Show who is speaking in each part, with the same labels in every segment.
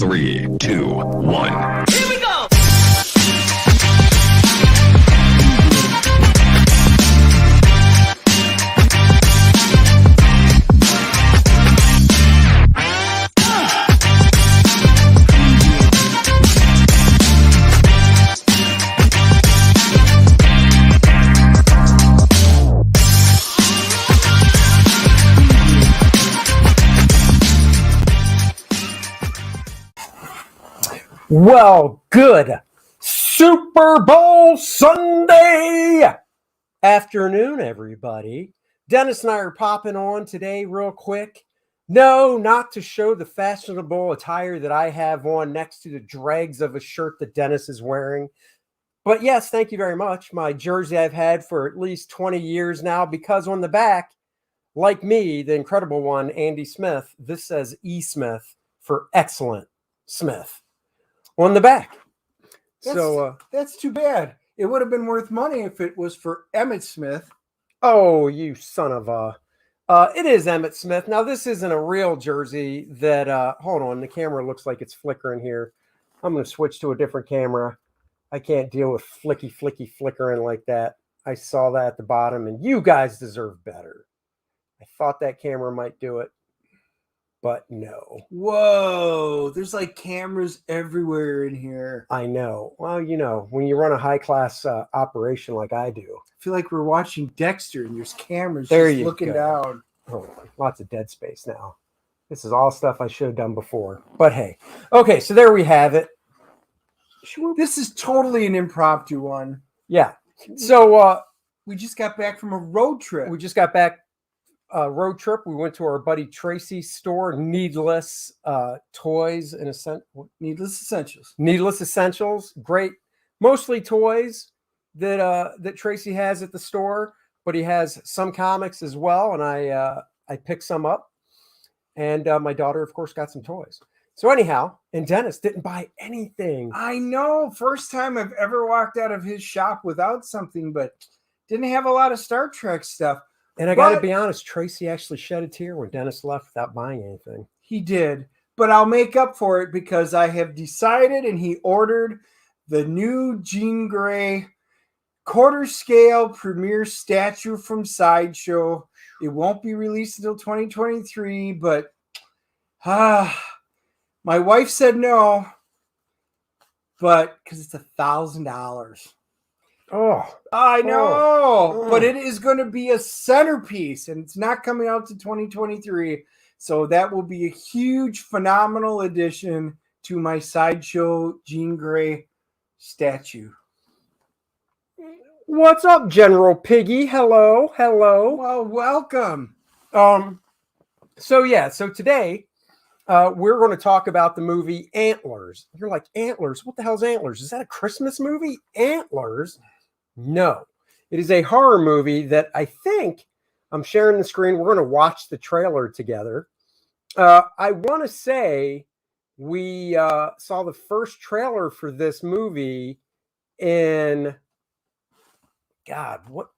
Speaker 1: 3, 2, 1.
Speaker 2: Here we go!
Speaker 3: Well, good Super Bowl Sunday afternoon, everybody. Dennis and I are popping on today real quick. No, not to show the fashionable attire that I have on next to the dregs of a shirt that Dennis is wearing. But yes, thank you very much. My jersey I've had for at least 20 years now, because on the back, like me, the incredible one, Andy Smith, this says E. Smith for excellent Smith on the back.
Speaker 4: That's too bad. It would have been worth money if it was for Emmitt Smith.
Speaker 3: Oh, you son of a... it is Emmitt Smith. Now, this isn't a real jersey that... hold on, the camera looks like it's flickering here. I'm going to switch to a different camera. I can't deal with flicky flickering like that. I saw that at the bottom, and you guys deserve better. I thought that camera might do it, but no.
Speaker 4: Whoa, there's like cameras everywhere in here.
Speaker 3: I know. Well, you know, when you run a high-class operation like I do.
Speaker 4: I feel like we're watching Dexter and there's cameras
Speaker 3: There
Speaker 4: just
Speaker 3: you
Speaker 4: looking
Speaker 3: go.
Speaker 4: down.
Speaker 3: Hold on. Lots of dead space now. This is all stuff I should have done before. But hey. Okay, so there we have it.
Speaker 4: This is totally an impromptu one.
Speaker 3: Yeah. So
Speaker 4: we just got back from a road trip.
Speaker 3: we just got back road trip. We went to our buddy Tracy's store, Needless Toys and
Speaker 4: Needless Essentials.
Speaker 3: Needless Essentials. Great. Mostly toys that Tracy has at the store, but he has some comics as well, and I picked some up. And my daughter, of course, got some toys. So anyhow, and Dennis didn't buy anything.
Speaker 4: I know. First time I've ever walked out of his shop without something, but didn't have a lot of Star Trek stuff.
Speaker 3: And I got to be honest, Tracy actually shed a tear when Dennis left without buying anything.
Speaker 4: He did. But I'll make up for it because I have decided, and he ordered the new Jean Grey quarter scale premiere statue from Sideshow. It won't be released until 2023, but my wife said no, but because it's $1,000.
Speaker 3: Oh,
Speaker 4: I know, but it is going to be a centerpiece, and it's not coming out to 2023. So that will be a huge, phenomenal addition to my Sideshow Jean Grey statue.
Speaker 3: what's up, General Piggy? Hello.
Speaker 4: Well, welcome.
Speaker 3: So today we're going to talk about the movie Antlers. You're like, Antlers? What the hell's Antlers? Is that a Christmas movie? Antlers? No. It is a horror movie that I think I'm sharing the screen. We're going to watch the trailer together. I want to say we saw the first trailer for this movie in, God, what?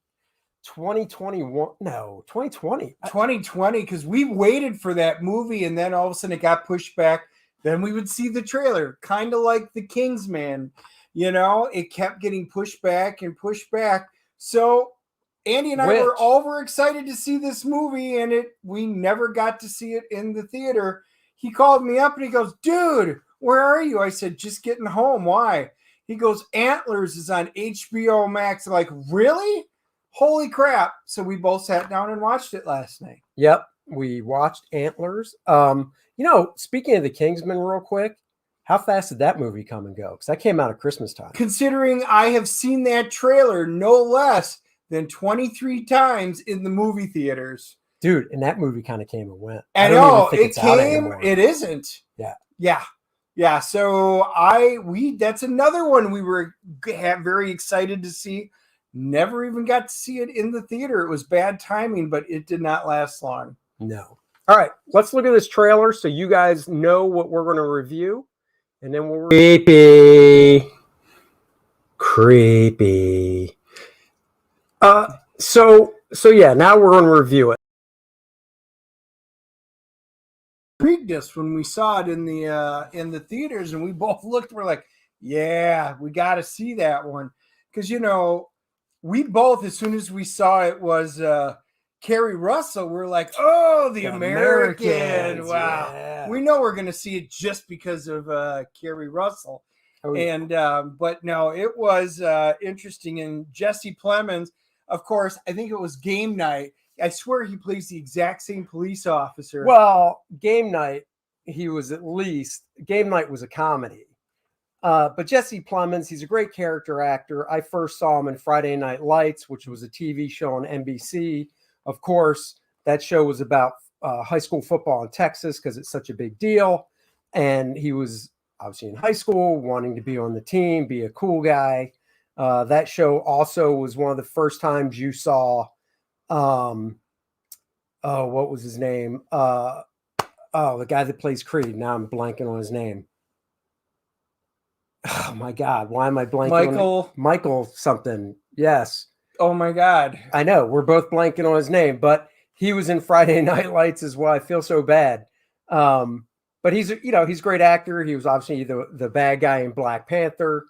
Speaker 3: 2021? No, 2020.
Speaker 4: 2020, because we waited for that movie, and then all of a sudden it got pushed back. Then we would see the trailer, kind of like The Kingsman. You know, it kept getting pushed back and pushed back. So Andy and I were overexcited to see this movie, and we never got to see it in the theater. He called me up and he goes, "Dude, where are you?" I said, "Just getting home." "Why?" He goes, "Antlers is on HBOMAX." I'm like, "Really? Holy crap." So we both sat down and watched it last night.
Speaker 3: Yep, we watched Antlers. Speaking of The Kingsman real quick, how fast did that movie come and go? Because that came out at Christmas time.
Speaker 4: Considering I have seen that trailer no less than 23 times in the movie theaters.
Speaker 3: Dude, and that movie kind of came and went.
Speaker 4: I know, it came, it isn't. Yeah. So that's another one we were very excited to see. Never even got to see it in the theater. It was bad timing, but it did not last long.
Speaker 3: No. All right, let's look at this trailer so you guys know what we're going to review. And then we'll creepy. So yeah, now we're going to review it.
Speaker 4: intrigued us when we saw it in the theaters, and we both looked. We're like, yeah, we got to see that one, because we both, as soon as we saw it was Kerry Russell, we're like, oh, the American. Wow.
Speaker 3: Yeah.
Speaker 4: We know we're going to see it just because of Kerry Russell.
Speaker 3: Oh, yeah.
Speaker 4: And but no, it was interesting. And Jesse Plemons, of course, I think it was Game Night. I swear he plays the exact same police officer.
Speaker 3: Well, Game Night, Game Night was a comedy. But Jesse Plemons, he's a great character actor. I first saw him in Friday Night Lights, which was a TV show on NBC. Of course, that show was about high school football in Texas because it's such a big deal. And he was obviously in high school, wanting to be on the team, be a cool guy. That show also was one of the first times you saw, what was his name? The guy that plays Creed. Now I'm blanking on his name. Oh my God. Why am I blanking? Michael something. Yes.
Speaker 4: Oh my God.
Speaker 3: I know. We're both blanking on his name, but he was in Friday Night Lights as well. I feel so bad. But he's a great actor. He was obviously the bad guy in Black Panther.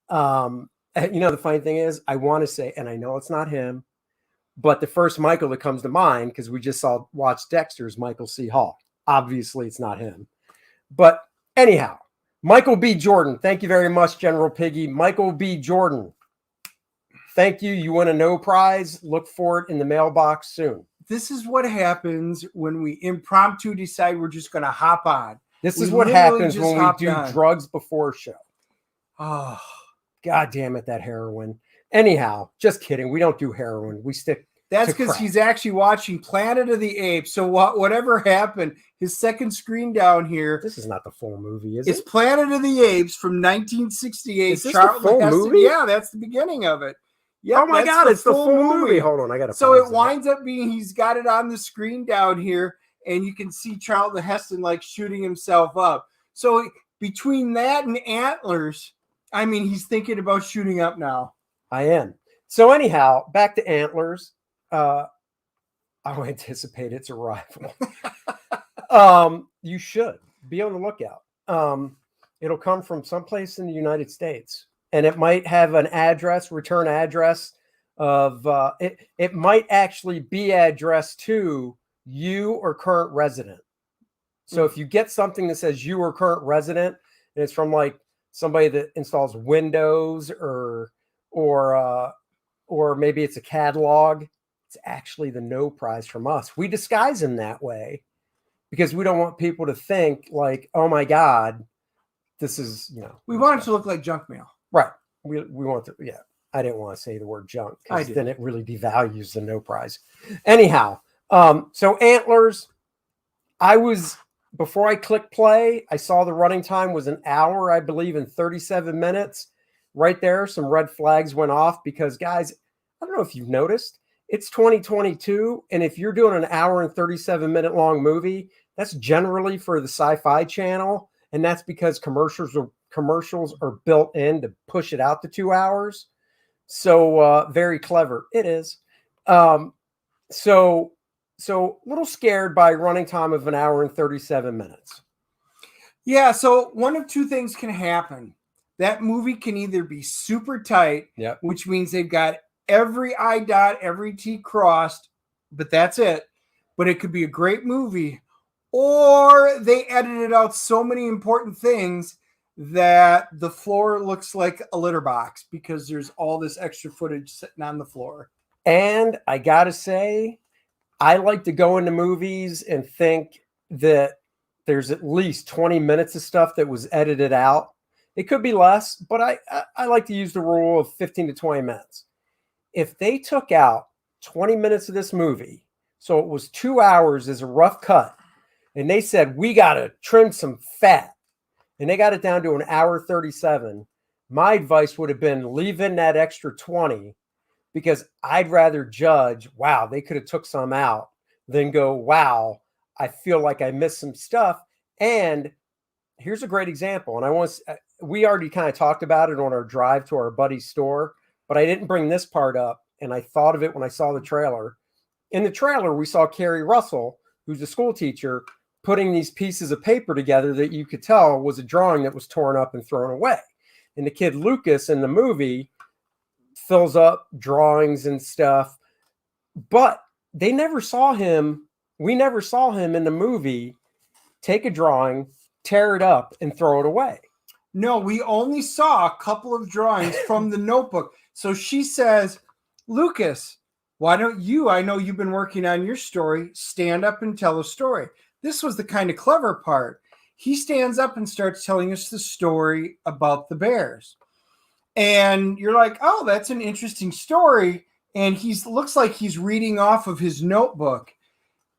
Speaker 3: The funny thing is, I want to say, and I know it's not him, but the first Michael that comes to mind, because we just watched Dexter's Michael C. Hall. Obviously, it's not him. But anyhow, Michael B. Jordan. Thank you very much, General Piggy. Michael B. Jordan. Thank you. You win a no prize. Look for it in the mailbox soon.
Speaker 4: This is what happens when we impromptu decide we're just going to hop on.
Speaker 3: This is what happens when we do drugs before a show.
Speaker 4: Oh,
Speaker 3: God damn it, that heroin. Anyhow, just kidding. We don't do heroin. We stick.
Speaker 4: That's because he's actually watching Planet of the Apes. So whatever happened, his second screen down here.
Speaker 3: This is not the full movie, is it?
Speaker 4: It's Planet of the Apes from 1968.
Speaker 3: Is this the full movie?
Speaker 4: Yeah, that's the beginning of it.
Speaker 3: Yep, oh my God, it's the full movie. Hold on, I got to.
Speaker 4: So it winds up being, he's got it on the screen down here, and you can see Charlton Heston like shooting himself up. So between that and Antlers, I mean, he's thinking about shooting up now.
Speaker 3: I am. So anyhow, back to Antlers. I anticipate its arrival. You should be on the lookout. It'll come from someplace in the United States. And it might have an return address of it might actually be addressed to you or current resident. So if you get something that says you or current resident, and it's from like somebody that installs Windows or maybe it's a catalog, it's actually the no prize from us. We disguise them that way because we don't want people to think like, oh my God, this is,
Speaker 4: we want it to look like junk mail.
Speaker 3: Right. We want to, yeah. I didn't want to say the word junk because then it really devalues the no prize. Anyhow, so Antlers, before I clicked play, I saw the running time was an hour, I believe, and 37 minutes. Right there, some red flags went off because, guys, I don't know if you've noticed, it's 2022, and if you're doing an hour and 37-minute long movie, that's generally for the Sci-Fi Channel, and that's because commercials are built in to push it out to 2 hours. So very clever. It is. So a little scared by running time of an hour and 37 minutes.
Speaker 4: Yeah. So one of two things can happen. That movie can either be super tight, which means they've got every I dot, every T crossed, but that's it. But it could be a great movie, or they edited out so many important things that the floor looks like a litter box because there's all this extra footage sitting on the floor.
Speaker 3: And I gotta say, I like to go into movies and think that there's at least 20 minutes of stuff that was edited out. It could be less, but I like to use the rule of 15 to 20 minutes. If they took out 20 minutes of this movie, so it was 2 hours as a rough cut, and they said, we got to trim some fat, and they got it down to an hour 37, my advice would have been leave in that extra 20, because I'd rather judge, wow, they could have took some out, than go, wow, I feel like I missed some stuff. And here's a great example. And we already kind of talked about it on our drive to our buddy's store, but I didn't bring this part up. And I thought of it when I saw the trailer. In the trailer, we saw Kerry Russell, who's a school teacher, putting these pieces of paper together that you could tell was a drawing that was torn up and thrown away. And the kid Lucas in the movie fills up drawings and stuff, but they never saw him. We never saw him in the movie take a drawing, tear it up, and throw it away.
Speaker 4: No, we only saw a couple of drawings from the notebook. So she says, Lucas, why don't you, I know you've been working on your story, stand up and tell a story. This was the kind of clever part. He stands up and starts telling us the story about the bears. And you're like, oh, that's an interesting story. And he looks like he's reading off of his notebook.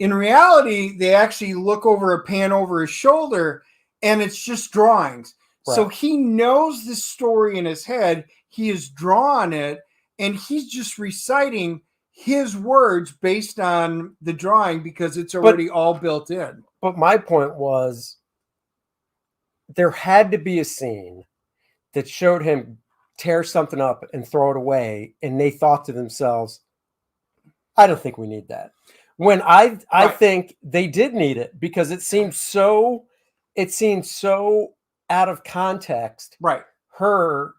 Speaker 4: In reality, they actually look over a pan over his shoulder, and it's just drawings. Right. So he knows this story in his head. He has drawn it, and he's just reciting his words based on the drawing because it's already all built in.
Speaker 3: But my point was, there had to be a scene that showed him tear something up and throw it away, and they thought to themselves, I don't think we need that. When I think they did need it, because it seemed so out of context.
Speaker 4: Right.
Speaker 3: Her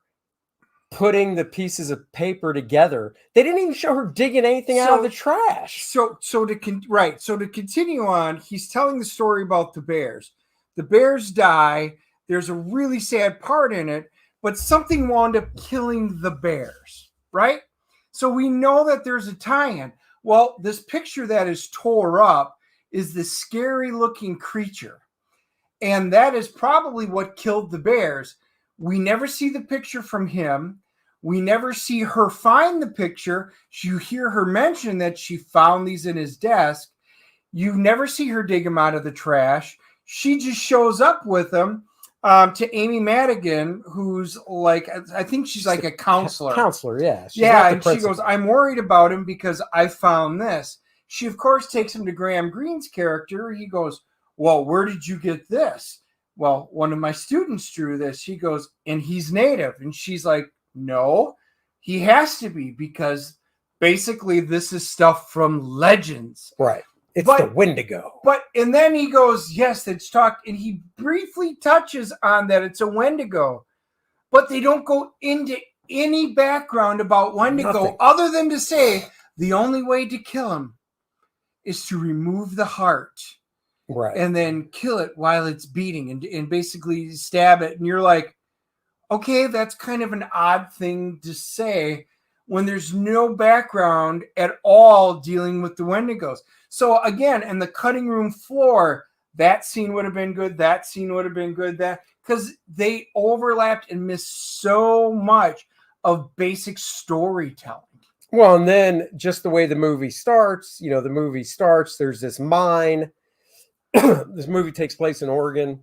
Speaker 3: putting the pieces of paper together. They didn't even show her digging anything out of the trash.
Speaker 4: So to continue on, he's telling the story about the bears. The bears die. There's a really sad part in it, but something wound up killing the bears, right? So we know that there's a tie-in. Well, this picture that is tore up is this scary looking creature. And that is probably what killed the bears. We never see the picture from him. We never see her find the picture. You hear her mention that she found these in his desk. You never see her dig them out of the trash. She just shows up with them to Amy Madigan, who's like, I think she's like a counselor.
Speaker 3: Yeah.
Speaker 4: And she goes, I'm worried about him because I found this. She, of course, takes him to Graham Greene's character. He goes, well, where did you get this? Well, one of my students drew this. He goes, and he's native. And she's like, no, he has to be, because basically this is stuff from legends.
Speaker 3: Right. It's the Wendigo.
Speaker 4: And then he goes, yes, it's talked. And he briefly touches on that it's a Wendigo. But they don't go into any background about Wendigo other than to say the only way to kill him is to remove the heart.
Speaker 3: Right.
Speaker 4: And then kill it while it's beating and basically stab it. And you're like, okay, that's kind of an odd thing to say when there's no background at all dealing with the Wendigos. So again, in the cutting room floor, that scene would have been good. That scene would have been good. That, because they overlapped and missed so much of basic storytelling.
Speaker 3: Well, and then just the way the movie starts, there's this mine. This movie takes place in Oregon.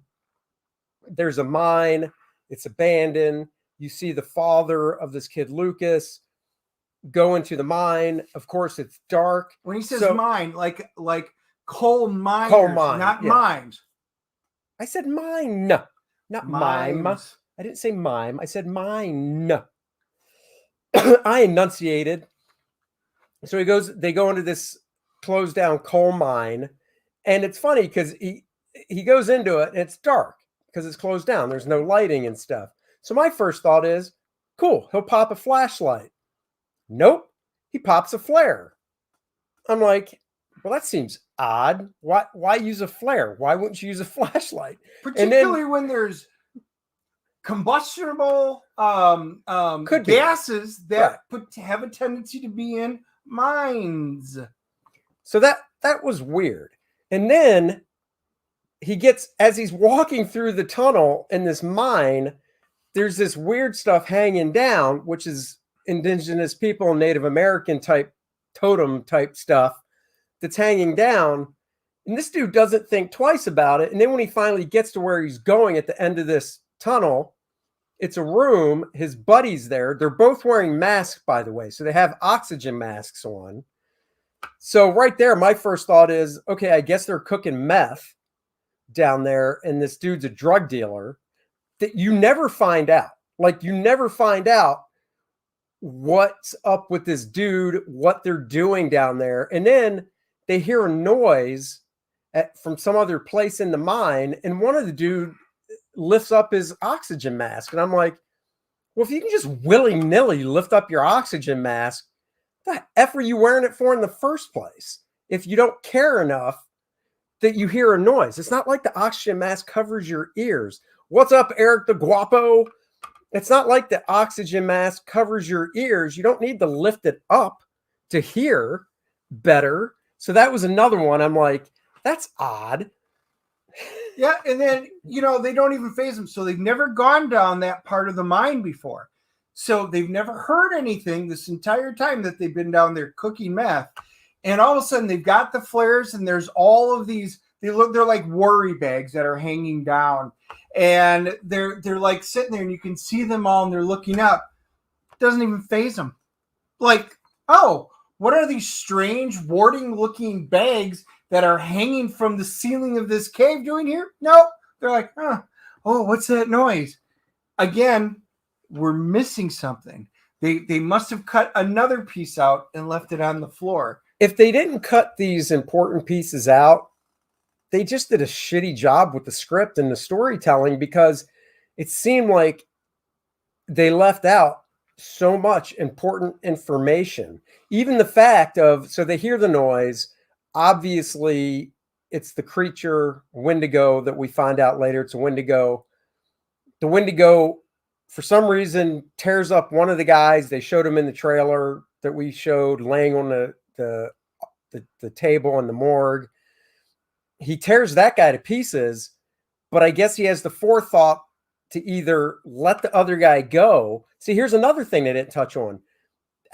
Speaker 3: There's a mine. It's abandoned. You see the father of this kid, Lucas, go into the mine. Of course, it's dark.
Speaker 4: When he says mine, like coal miners, not mines.
Speaker 3: I said mine, not mime. I didn't say mime. I said mine. I enunciated. So they go into this closed down coal mine. And it's funny because he goes into it and it's dark because it's closed down. There's no lighting and stuff. So my first thought is, cool, he'll pop a flashlight. Nope, he pops a flare. I'm like, well, that seems odd. Why use a flare? Why wouldn't you use a flashlight?
Speaker 4: Particularly when there's combustible gases that have a tendency to be in mines.
Speaker 3: So that was weird. And then as he's walking through the tunnel in this mine, there's this weird stuff hanging down, which is indigenous people, Native American type totem type stuff that's hanging down. And this dude doesn't think twice about it. And then when he finally gets to where he's going at the end of this tunnel, it's a room. His buddy's there. They're both wearing masks, by the way. So they have oxygen masks on. So right there, my first thought is, okay, I guess they're cooking meth down there, and this dude's a drug dealer. That you never find out. Like, you never find out what's up with this dude, what they're doing down there. And then they hear a noise from some other place in the mine, and one of the dude lifts up his oxygen mask, and I'm like, well, if you can just willy-nilly lift up your oxygen mask, what the F are you wearing it for in the first place? If you don't care enough that you hear a noise. It's not like the oxygen mask covers your ears. What's up, Eric the Guapo? It's not like the oxygen mask covers your ears. You don't need to lift it up to hear better. So that was another one. I'm like, that's odd.
Speaker 4: Yeah, and then, they don't even phase them. So they've never gone down that part of the mine before. So they've never heard anything this entire time that they've been down there cooking meth. And all of a sudden they've got the flares, and there's all of these, they're like worry bags that are hanging down. And they're like sitting there, and you can see them all, and they're looking up. It doesn't even phase them. Like, oh, what are these strange warding looking bags that are hanging from the ceiling of this cave doing here? No, they're like, oh, what's that noise? Again, we're missing something. They must have cut another piece out and left it on the floor.
Speaker 3: If they didn't cut these important pieces out, they just did a shitty job with the script and the storytelling, because it seemed like they left out so much important information. Even the fact of, so they hear the noise. Obviously, it's the creature Wendigo that we find out later. It's a Wendigo. The Wendigo, for some reason, tears up one of the guys. They showed him in the trailer that we showed laying on the table in the morgue. He tears that guy to pieces, but I guess he has the forethought to either let the other guy go. See, here's another thing they didn't touch on.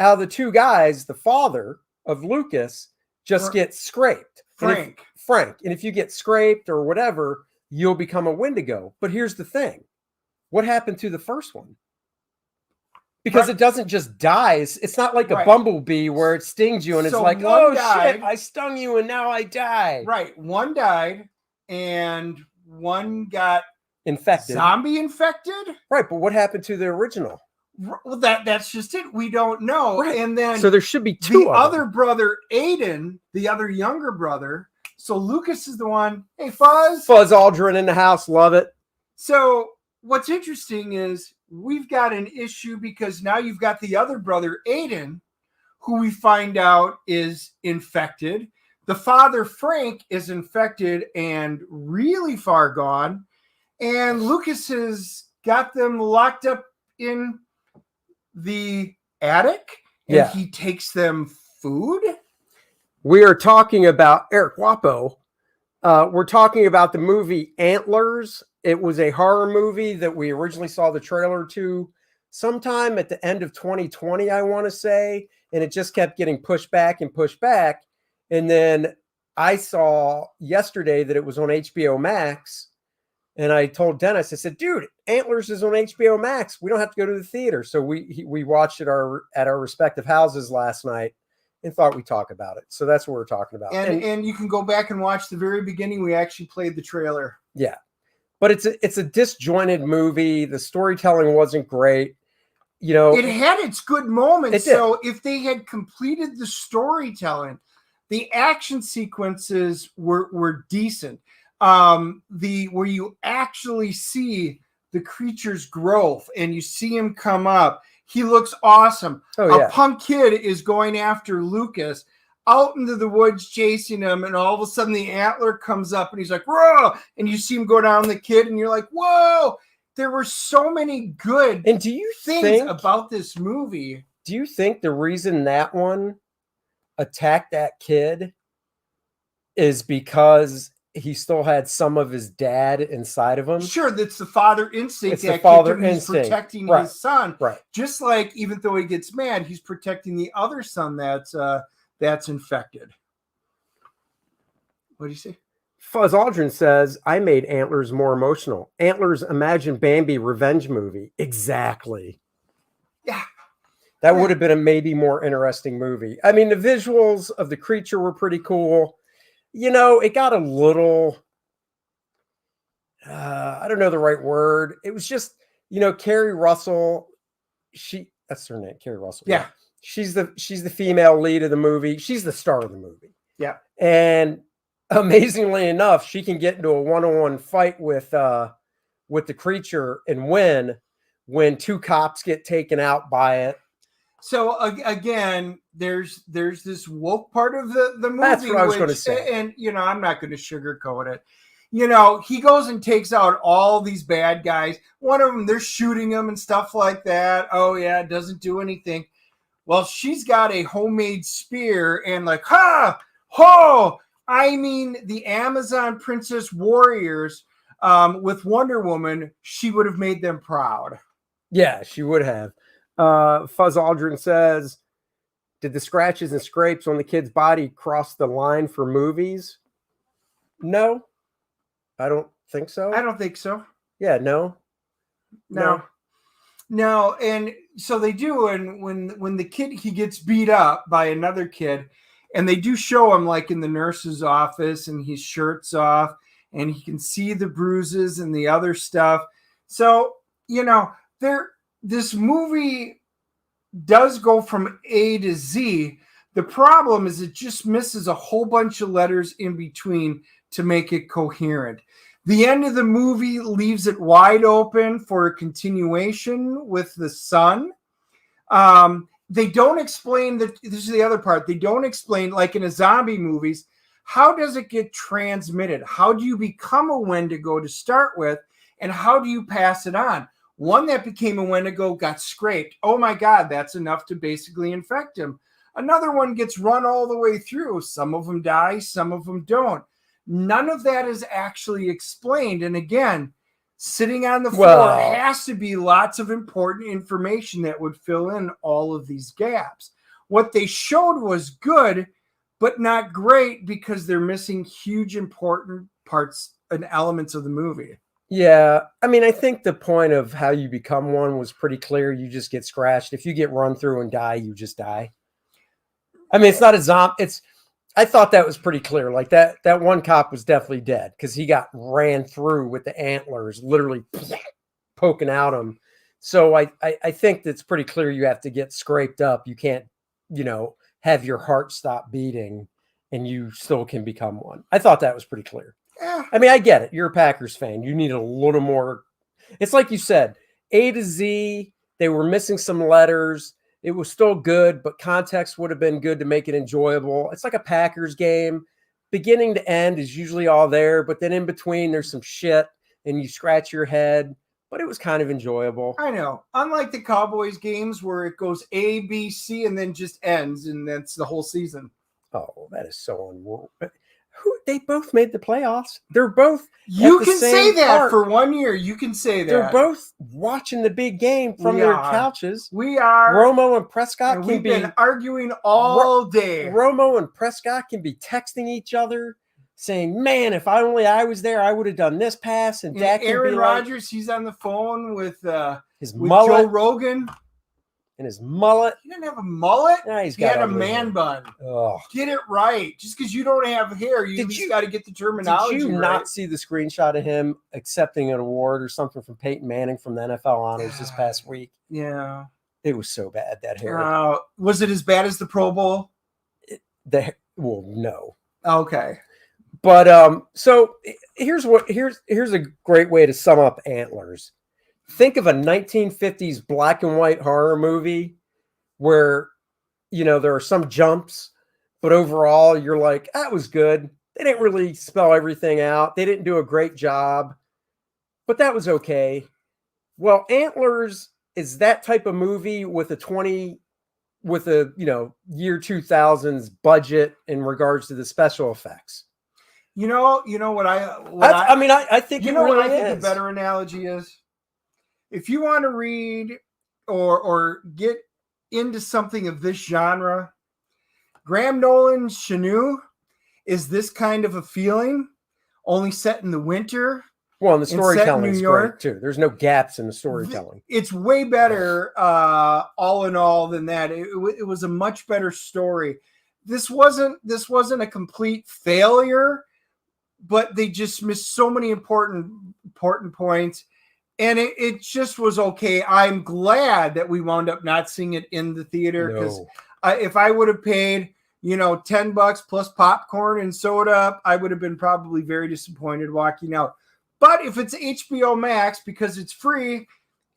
Speaker 3: Out of the two guys, the father of Lucas just gets scraped.
Speaker 4: Frank.
Speaker 3: And if you get scraped or whatever, you'll become a Wendigo. But here's the thing. What happened to the first one? Because it doesn't just die. It's not like a bumblebee where it stings you and it's like, oh, shit, I stung you and now I die.
Speaker 4: Right. One died and one got
Speaker 3: infected.
Speaker 4: Zombie infected?
Speaker 3: Right. But what happened to the original?
Speaker 4: Well, that's just it. We don't know.
Speaker 3: Right.
Speaker 4: And then
Speaker 3: so there should be two.
Speaker 4: The other brother, Aiden, the other younger brother. So Lucas is the one. Hey, Fuzz.
Speaker 3: Fuzz Aldrin in the house. Love it.
Speaker 4: So what's interesting is we've got an issue because now you've got the other brother, Aiden, who we find out is infected. The father, Frank, is infected and really far gone. And Lucas has got them locked up in the attic, and he takes them food.
Speaker 3: We are talking about Eric Wapo. We're talking about the movie Antlers. It was a horror movie that we originally saw the trailer to sometime at the end of 2020, I want to say, and it just kept getting pushed back and pushed back. And then I saw yesterday that it was on HBOMAX. And I told Dennis, I said, dude, Antlers is on HBOMAX. We don't have to go to the theater. So we watched it at our respective houses last night and thought we'd talk about it. So that's what we're talking about.
Speaker 4: And you can go back and watch the very beginning. We actually played the trailer.
Speaker 3: Yeah. But it's a disjointed movie. The storytelling wasn't great. You know,
Speaker 4: it had its good moments. So if they had completed the storytelling, the action sequences were decent. Where you actually see the creature's growth and you see him come up, he looks awesome. A punk kid is going after Lucas out into the woods chasing him, and all of a sudden the antler comes up and he's like, whoa, and you see him go down the kid and you're like, whoa. There were so many good things about this movie.
Speaker 3: Do you think the reason that one attacked that kid is because he still had some of his dad inside of him?
Speaker 4: Sure, that's the father instinct.
Speaker 3: It's the father instinct.
Speaker 4: He's protecting his son.
Speaker 3: Right.
Speaker 4: Just like even though he gets mad, he's protecting the other son that's infected. What do you say?
Speaker 3: Fuzz Aldrin says, I made Antlers more emotional. Antlers, Imagine Bambi revenge movie. Exactly.
Speaker 4: Yeah.
Speaker 3: That would have been a maybe more interesting movie. I mean, the visuals of the creature were pretty cool. You know, it got a little, I don't know the right word. It was just, you know, Carrie Russell, that's her name, Carrie Russell.
Speaker 4: Yeah.
Speaker 3: She's the female lead of the movie. She's the star of the movie.
Speaker 4: Yeah.
Speaker 3: And amazingly enough, she can get into a one-on-one fight with the creature and win when two cops get taken out by it.
Speaker 4: So again, there's this woke part of the movie.
Speaker 3: That's what I was going to say.
Speaker 4: And I'm not going to sugarcoat it. He goes and takes out all these bad guys. One of them, they're shooting him and stuff like that. Oh yeah, it doesn't do anything. Well, she's got a homemade spear and like, ha, ho. I mean, the Amazon Princess Warriors with Wonder Woman, she would have made them proud.
Speaker 3: Yeah, she would have. Fuzz Aldrin says, did the scratches and scrapes on the kid's body cross the line for movies? No, I don't think so.
Speaker 4: I don't think so.
Speaker 3: Yeah, no.
Speaker 4: And so they do. And when the kid, he gets beat up by another kid, and they do show him like in the nurse's office and his shirt's off and he can see the bruises and the other stuff. So, this movie does go from A to Z. The problem is it just misses a whole bunch of letters in between to make it coherent. The end of the movie leaves it wide open for a continuation with the son. They don't explain that. This is the other part. They don't explain, like in a zombie movies, how does it get transmitted? How do you become a Wendigo to start with? And how do you pass it on? One that became a Wendigo got scraped. Oh my God, that's enough to basically infect him. Another one gets run all the way through. Some of them die, some of them don't. None of that is actually explained. And again, sitting on the floor has to be lots of important information that would fill in all of these gaps. What they showed was good, but not great because they're missing huge important parts and elements of the movie.
Speaker 3: Yeah, I mean, I think the point of how you become one was pretty clear. You just get scratched. If you get run through and die, you just die. I mean, it's not a zombie. I thought that was pretty clear. Like that one cop was definitely dead because he got ran through with the antlers, literally poking out him. So I think that's pretty clear. You have to get scraped up. You can't, have your heart stop beating and you still can become one. I thought that was pretty clear.
Speaker 4: Yeah.
Speaker 3: I mean, I get it. You're a Packers fan. You need a little more. It's like you said, A to Z, they were missing some letters. It was still good, but context would have been good to make it enjoyable. It's like a Packers game. Beginning to end is usually all there, but then in between there's some shit and you scratch your head, but it was kind of enjoyable.
Speaker 4: I know. Unlike the Cowboys games where it goes A, B, C, and then just ends, and that's the whole season.
Speaker 3: Oh, that is so unworldly. They both made the playoffs. They're both.
Speaker 4: You can say that for 1 year. You can say that.
Speaker 3: They're both watching the big game from their couches.
Speaker 4: We are.
Speaker 3: Romo and Prescott can
Speaker 4: we've been arguing all day.
Speaker 3: Romo and Prescott can be texting each other, saying, "Man, if I was there, I would have done this pass." And Dak
Speaker 4: Aaron Rodgers, he's on the phone with
Speaker 3: his mullet,
Speaker 4: Joe Rogan.
Speaker 3: And his mullet.
Speaker 4: He didn't have a mullet.
Speaker 3: Nah,
Speaker 4: he had a man bun.
Speaker 3: Oh.
Speaker 4: Get it right. Just because you don't have hair, you just got to get the terminology
Speaker 3: Did you
Speaker 4: right.
Speaker 3: not see the screenshot of him accepting an award or something from Peyton Manning from the NFL honors this past week?
Speaker 4: Yeah.
Speaker 3: It was so bad, that hair.
Speaker 4: Was it as bad as the Pro Bowl?
Speaker 3: No.
Speaker 4: Okay.
Speaker 3: But so here's a great way to sum up Antlers. Think of a 1950s black and white horror movie where, there are some jumps, but overall you're like, that was good. They didn't really spell everything out. They didn't do a great job, but that was okay. Well, Antlers is that type of movie with a year 2000s budget in regards to the special effects.
Speaker 4: You know what I think the better analogy is? If you want to read or get into something of this genre, Graham Nolan's Chenue is this kind of a feeling, only set in the winter.
Speaker 3: Well, and the storytelling is great too. There's no gaps in the storytelling.
Speaker 4: It's way better, all in all, than that. It was a much better story. This wasn't a complete failure, but they just missed so many important points. And it just was okay. I'm glad that we wound up not seeing it in the theater because if I would have paid $10 plus popcorn and soda, I would have been probably very disappointed walking out. But if it's HBO Max because it's free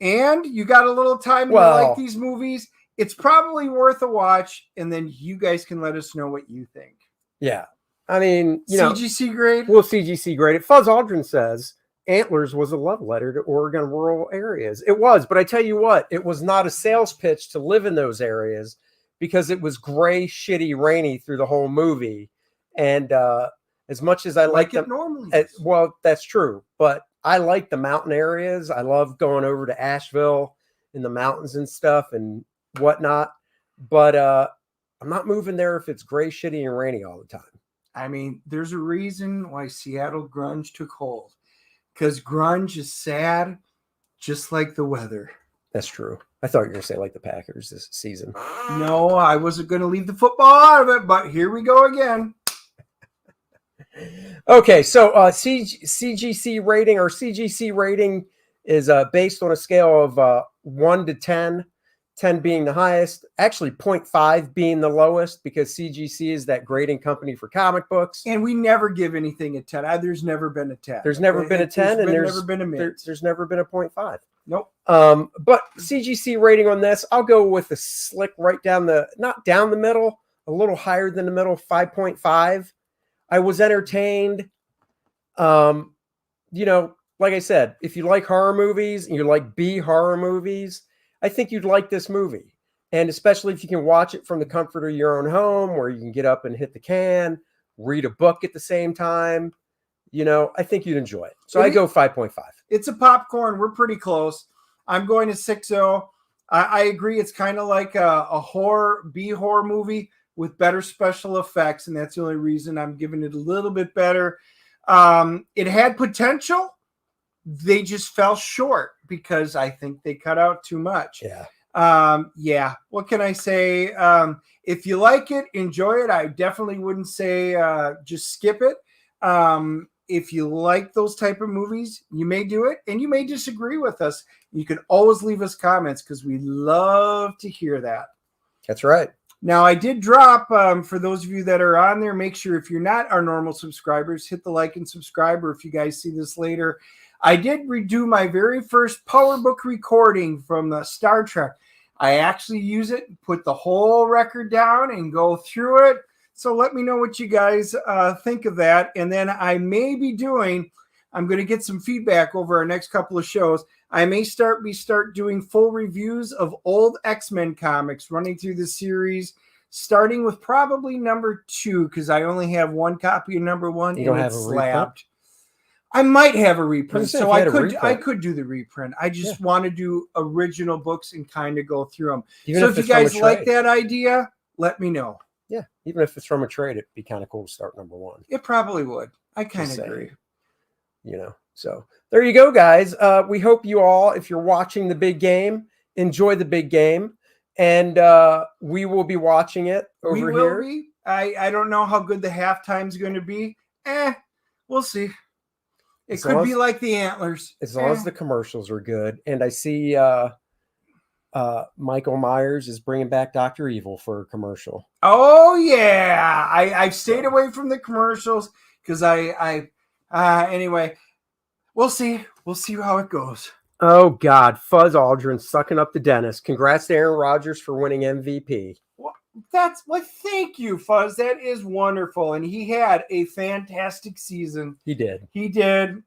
Speaker 4: and you got a little time and you like these movies, it's probably worth a watch. And then you guys can let us know what you think.
Speaker 3: Yeah. I mean,
Speaker 4: CGC grade?
Speaker 3: We'll CGC grade it. Fuzz Aldrin says Antlers was a love letter to Oregon rural areas. It was, but I tell you what, it was not a sales pitch to live in those areas because it was gray, shitty, rainy through the whole movie. And as much as I like
Speaker 4: it normally,
Speaker 3: well, that's true. But I like the mountain areas. I love going over to Asheville in the mountains and stuff and whatnot. But I'm not moving there if it's gray, shitty, and rainy all the time.
Speaker 4: I mean, there's a reason why Seattle grunge took hold. Because grunge is sad, just like the weather.
Speaker 3: That's true. I thought you were going to say like the Packers this season.
Speaker 4: No, I wasn't going to leave the football out of it, but here we go again.
Speaker 3: Okay, so CGC rating or CGC rating is based on a scale of 1 to 10, 10 being the highest, actually 0.5 being the lowest because CGC is that grading company for comic books.
Speaker 4: And we never give anything a 10. There's never been a 10.
Speaker 3: There's never been a 10 and there's
Speaker 4: never been a mint.
Speaker 3: There's never been a 0.5.
Speaker 4: Nope.
Speaker 3: But CGC rating on this, I'll go with a slick right down not down the middle, a little higher than the middle, 5.5. I was entertained. Like I said, if you like horror movies and you like B horror movies, I think you'd like this movie. And especially if you can watch it from the comfort of your own home where you can get up and hit the can, read a book at the same time. I think you'd enjoy it. So I go 5.5.
Speaker 4: It's a popcorn. We're pretty close. I'm going to 6.0. I agree. It's kind of like a B horror movie with better special effects. And that's the only reason I'm giving it a little bit better. It had potential. They just fell short because I think they cut out too much.
Speaker 3: Yeah.
Speaker 4: What can I say? If you like it, enjoy it. I definitely wouldn't say just skip it. If you like those type of movies, you may do it and you may disagree with us. You can always leave us comments because we love to hear that.
Speaker 3: That's right.
Speaker 4: Now, I did drop, for those of you that are on there, make sure if you're not our normal subscribers, hit the like and subscribe, or if you guys see this later, I did redo my very first PowerBook recording from the Star Trek. I actually use it, put the whole record down and go through it. So let me know what you guys think of that. And then I may be I'm going to get some feedback over our next couple of shows. I may start doing full reviews of old X-Men comics running through the series, starting with probably number 2, because I only have one copy of number 1
Speaker 3: you don't
Speaker 4: and
Speaker 3: have
Speaker 4: it's
Speaker 3: a reprint?
Speaker 4: slabbed. I might have a reprint, so I could do the reprint. I just want to do original books and kind of go through them. So if you guys like that idea, let me know.
Speaker 3: Yeah, even if it's from a trade, it'd be kind of cool to start number 1.
Speaker 4: It probably would. I kind of agree.
Speaker 3: So there you go, guys. We hope you all, if you're watching the big game, enjoy the big game, and we will be watching it over here. We will be.
Speaker 4: I don't know how good the halftime's going to be. We'll see. It could be like the Antlers.
Speaker 3: As long as the commercials are good. And I see Michael Myers is bringing back Dr. Evil for a commercial.
Speaker 4: Oh, yeah. I've stayed away from the commercials because anyway, we'll see. We'll see how it goes.
Speaker 3: Oh, God. Fuzz Aldrin sucking up the dentist. Congrats to Aaron Rodgers for winning MVP.
Speaker 4: Thank you, Fuzz. That is wonderful. And he had a fantastic season.
Speaker 3: He did.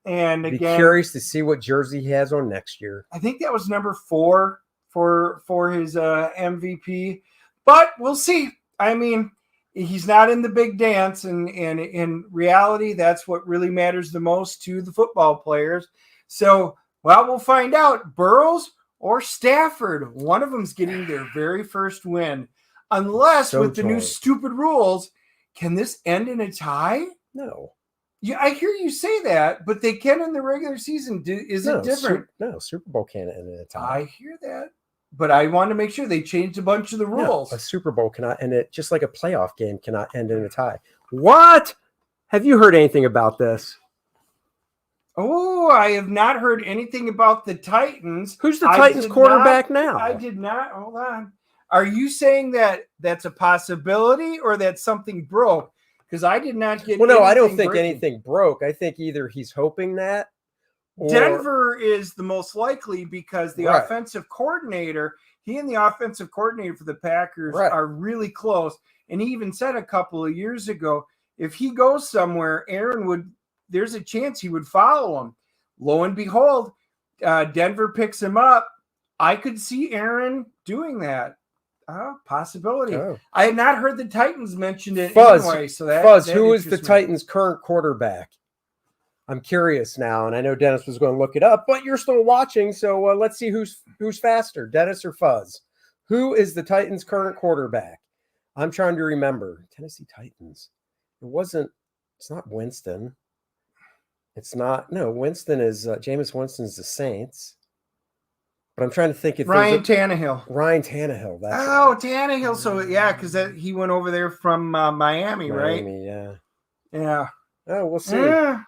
Speaker 4: And again,
Speaker 3: be curious to see what jersey he has on next year.
Speaker 4: I think that was number 4 for his MVP, but we'll see. I mean, he's not in the big dance, and in reality, that's what really matters the most to the football players. So, we'll find out. Burrows or Stafford, one of them's getting their very first win. Unless with the new stupid rules, can this end in a tie?
Speaker 3: No.
Speaker 4: Yeah, I hear you say that, but they can in the regular season. Is it different?
Speaker 3: Super Bowl can't end in a tie.
Speaker 4: I hear that, but I want to make sure they changed a bunch of the rules.
Speaker 3: No, a Super Bowl cannot end it, just like a playoff game cannot end in a tie. What? Have you heard anything about this?
Speaker 4: Oh, I have not heard anything about the Titans.
Speaker 3: Who's the Titans quarterback now?
Speaker 4: I did not. Hold on. Are you saying that that's a possibility or that something broke? Because I did not get.
Speaker 3: Well, no, I don't think
Speaker 4: breaking.
Speaker 3: anything broke. I think either he's hoping that. Or,
Speaker 4: Denver is the most likely because the
Speaker 3: Right.
Speaker 4: offensive coordinator, he and the offensive coordinator for the Packers
Speaker 3: Right.
Speaker 4: are really close. And he even said a couple of years ago, if he goes somewhere, there's a chance he would follow him. Lo and behold, Denver picks him up. I could see Aaron doing that. Possibility.
Speaker 3: Oh.
Speaker 4: I had not heard the Titans mentioned it
Speaker 3: Fuzz,
Speaker 4: anyway. So that
Speaker 3: who is the
Speaker 4: interests me.
Speaker 3: Titans' current quarterback? I'm curious now, and I know Dennis was going to look it up, but you're still watching, so let's see who's faster, Dennis or Fuzz. Who is the Titans' current quarterback? I'm trying to remember. Tennessee Titans. It's not Winston. Winston is Jameis Winston's the Saints. But I'm trying to think if
Speaker 4: Ryan Tannehill.
Speaker 3: That's
Speaker 4: Tannehill. So yeah, because he went over there from Miami, right?
Speaker 3: Yeah.
Speaker 4: Yeah.
Speaker 3: Oh, we'll see.
Speaker 4: Yeah.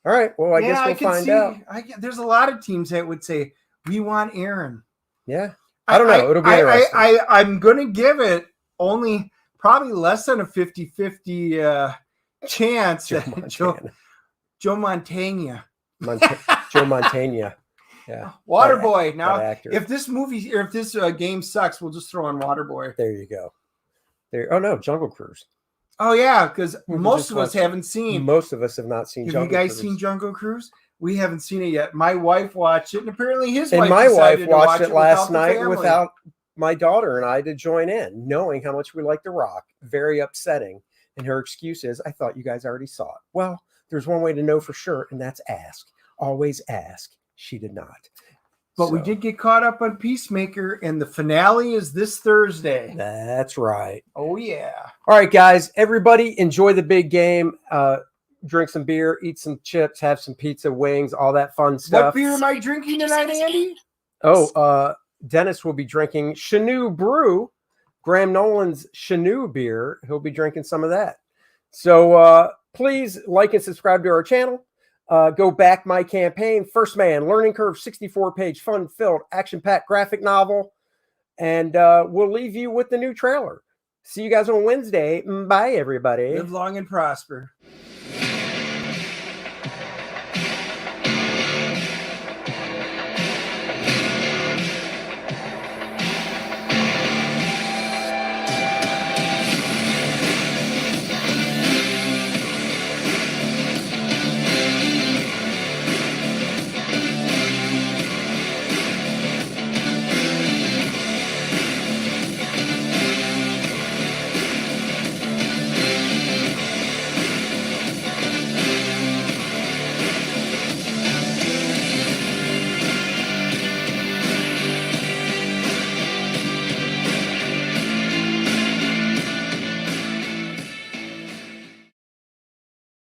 Speaker 3: All right. Well, I guess we'll find out.
Speaker 4: There's a lot of teams that would say we want Aaron.
Speaker 3: Yeah. I don't know. It'll be interesting.
Speaker 4: I'm going to give it only probably less than a 50-50 chance that Joe Montana.
Speaker 3: Joe Montana. Yeah.
Speaker 4: Waterboy. Now, if this movie or if this game sucks, we'll just throw on Waterboy.
Speaker 3: There you go. Oh, no. Jungle Cruise.
Speaker 4: Oh, yeah. Because most of us haven't seen.
Speaker 3: Most of us have not seen Jungle Cruise.
Speaker 4: Have you guys seen Jungle Cruise? We haven't seen it yet. My wife watched it, and apparently
Speaker 3: my wife watched it last night without my daughter and I to join in, knowing how much we like The Rock. Very upsetting. And her excuse is, I thought you guys already saw it. Well, there's one way to know for sure, and that's ask. Always ask. She did not.
Speaker 4: But we did get caught up on Peacemaker, and the finale is this Thursday.
Speaker 3: That's right.
Speaker 4: Oh, yeah.
Speaker 3: All right, guys. Everybody enjoy the big game. Drink some beer, eat some chips, have some pizza, wings, all that fun stuff.
Speaker 4: What beer am I drinking tonight, Andy?
Speaker 3: Oh, Dennis will be drinking Chinook Brew, Graham Nolan's Chinook beer. He'll be drinking some of that. So please like and subscribe to our channel. Go back my campaign. First Man, Learning Curve, 64-page, fun-filled, action-packed graphic novel. And we'll leave you with the new trailer. See you guys on Wednesday. Bye, everybody.
Speaker 4: Live long and prosper.